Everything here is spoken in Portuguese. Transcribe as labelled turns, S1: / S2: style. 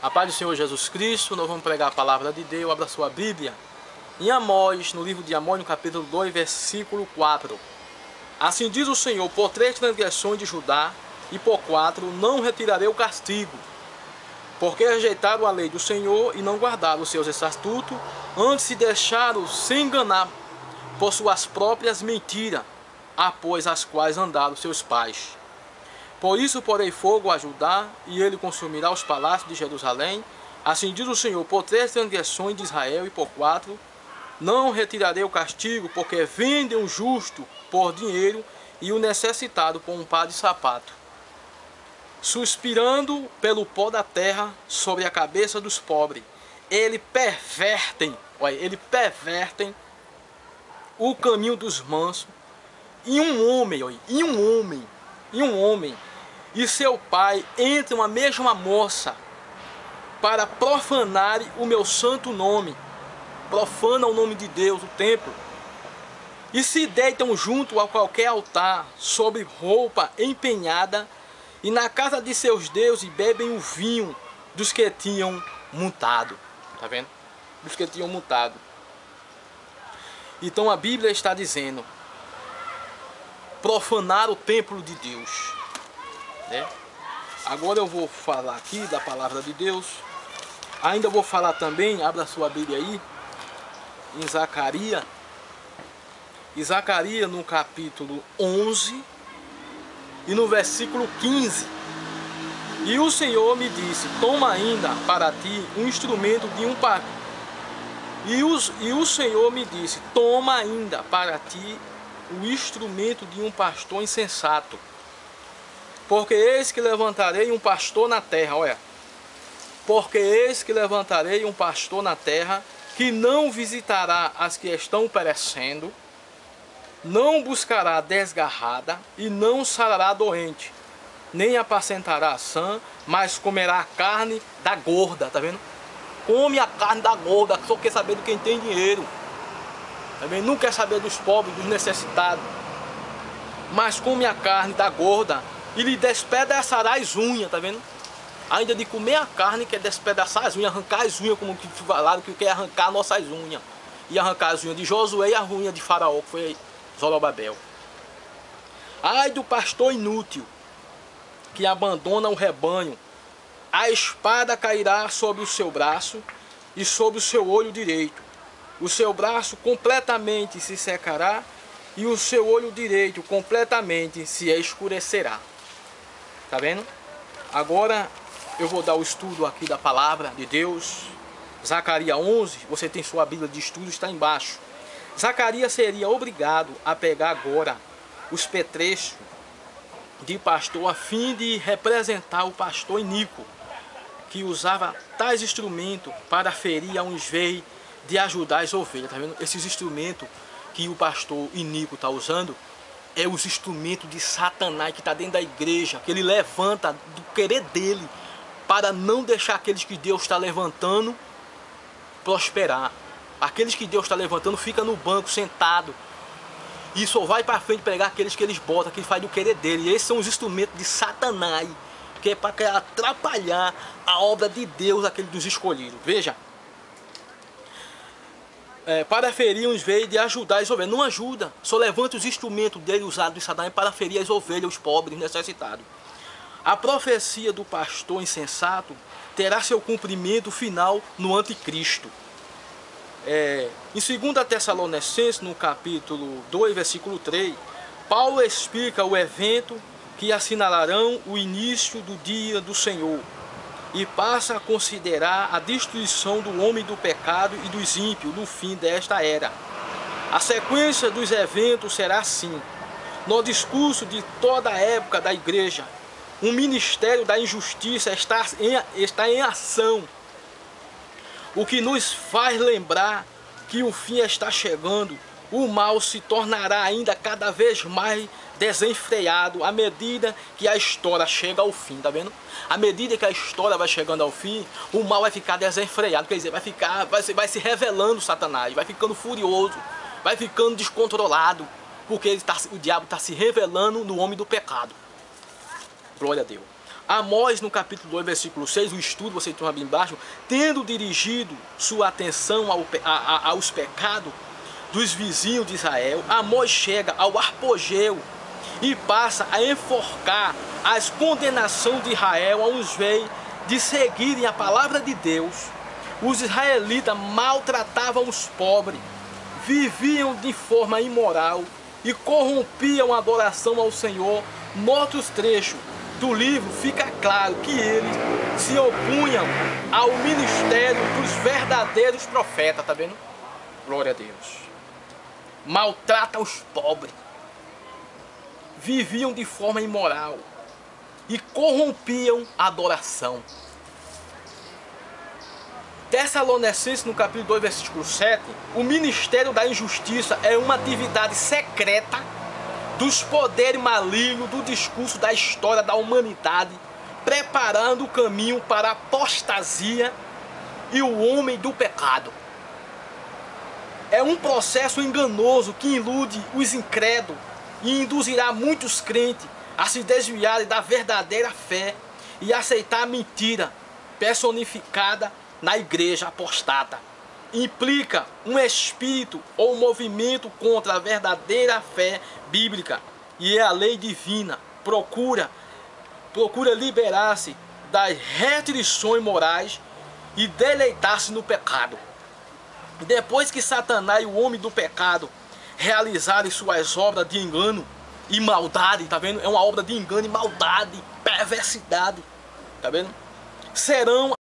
S1: A paz do Senhor Jesus Cristo, nós vamos pregar a palavra de Deus. Abra sua Bíblia em Amós, no livro de Amós, no capítulo 2, versículo 4. Assim diz o Senhor: por 3 transgressões de Judá e por 4 não retirarei o castigo, porque rejeitaram a lei do Senhor e não guardaram os seus estatutos, antes se deixaram se enganar por suas próprias mentiras, após as quais andaram seus pais. Por isso porei fogo a Judá, e ele consumirá os palácios de Jerusalém. Assim diz o Senhor: por 3 transgressões de Israel e por 4 não retirarei o castigo, porque vendem o justo por dinheiro e o necessitado por um par de sapato, suspirando pelo pó da terra sobre a cabeça dos pobres. Eles pervertem o caminho dos mansos, e um homem e seu pai entram a mesma moça para profanar o meu santo nome, profana o nome de Deus, o templo, e se deitam junto a qualquer altar, sobre roupa empenhada, e na casa de seus deuses bebem o vinho dos que tinham mutado. Tá vendo? Dos que tinham mutado. Então a Bíblia está dizendo: profanar o templo de Deus. Né? Agora eu vou falar aqui da palavra de Deus. Ainda vou falar também, abra sua Bíblia aí, em Zacarias. Em Zacarias, no capítulo 11 e no versículo 15. E o Senhor me disse: toma ainda para ti um instrumento de um par. E o Senhor me disse: toma ainda para ti o instrumento de um pastor insensato. Porque eis que levantarei um pastor na terra, olha. Porque eis que levantarei um pastor na terra, que não visitará as que estão perecendo, não buscará desgarrada, e não sarará doente, nem apacentará a sã, mas comerá a carne da gorda, tá vendo? Come a carne da gorda, só quer saber de quem tem dinheiro. Também não quer saber dos pobres, dos necessitados, mas come a carne da gorda e lhe despedaçará as unhas, tá vendo? Ainda de comer a carne, quer despedaçar as unhas, arrancar as unhas, como que falaram que quer arrancar nossas unhas. E arrancar as unhas de Josué e a unha de Faraó, que foi Zorobabel. Ai do pastor inútil, que abandona o rebanho. A espada cairá sobre o seu braço e sobre o seu olho direito. O seu braço completamente se secará e o seu olho direito completamente se escurecerá. Tá vendo? Agora eu vou dar o estudo aqui da palavra de Deus. Zacarias 11, você tem sua Bíblia de estudo, está embaixo. Zacarias seria obrigado a pegar agora os petrechos de pastor, a fim de representar o pastor iníquo, que usava tais instrumentos para ferir a uns veios de ajudar as ovelhas. Tá vendo? Esses instrumentos que o pastor iníquo está usando é os instrumentos de Satanás que está dentro da igreja, que ele levanta do querer dele para não deixar aqueles que Deus está levantando prosperar. Aqueles que Deus está levantando fica no banco sentado e só vai para frente pregar aqueles que eles botam, que faz do querer dele. E esses são os instrumentos de Satanás, que é para atrapalhar a obra de Deus, aquele dos escolhidos. Veja, para ferir uns veios de ajudar as ovelhas. Não ajuda, só levanta os instrumentos dele usados de Satanás para ferir as ovelhas, os pobres, necessitados. A profecia do pastor insensato terá seu cumprimento final no anticristo. Em 2 Tessalonicenses, no capítulo 2, versículo 3, Paulo explica o evento que assinalarão o início do dia do Senhor, e passa a considerar a destruição do homem do pecado e dos ímpios no fim desta era. A sequência dos eventos será assim: no discurso de toda a época da igreja, o ministério da injustiça está em ação, o que nos faz lembrar que o fim está chegando. O mal se tornará ainda cada vez mais desenfreado à medida que a história chega ao fim, tá vendo? À medida que a história vai chegando ao fim, o mal vai ficar desenfreado, quer dizer, vai se revelando Satanás, vai ficando furioso, vai ficando descontrolado, porque o diabo está se revelando no homem do pecado. Glória a Deus. Amós, no capítulo 2, versículo 6, o estudo, você tem bem embaixo, tendo dirigido sua atenção aos pecados dos vizinhos de Israel, Amós chega ao apogeu e passa a enforcar as condenações de Israel ao invés de seguirem a palavra de Deus. Os israelitas maltratavam os pobres, viviam de forma imoral e corrompiam a adoração ao Senhor. Noutros trechos do livro fica claro que eles se opunham ao ministério dos verdadeiros profetas, tá vendo? Glória a Deus. Maltrata os pobres, viviam de forma imoral e corrompiam a adoração. Tessalonicenses, no capítulo 2, versículo 7, o ministério da injustiça é uma atividade secreta dos poderes malignos do discurso da história da humanidade, preparando o caminho para a apostasia e o homem do pecado. É um processo enganoso que ilude os incrédulos e induzirá muitos crentes a se desviarem da verdadeira fé e aceitar a mentira personificada na igreja apostata. Implica um espírito ou movimento contra a verdadeira fé bíblica e é a lei divina. Procura liberar-se das restrições morais e deleitar-se no pecado. Depois que Satanás e o homem do pecado realizarem suas obras de engano e maldade, tá vendo? É uma obra de engano e maldade, perversidade, tá vendo? Serão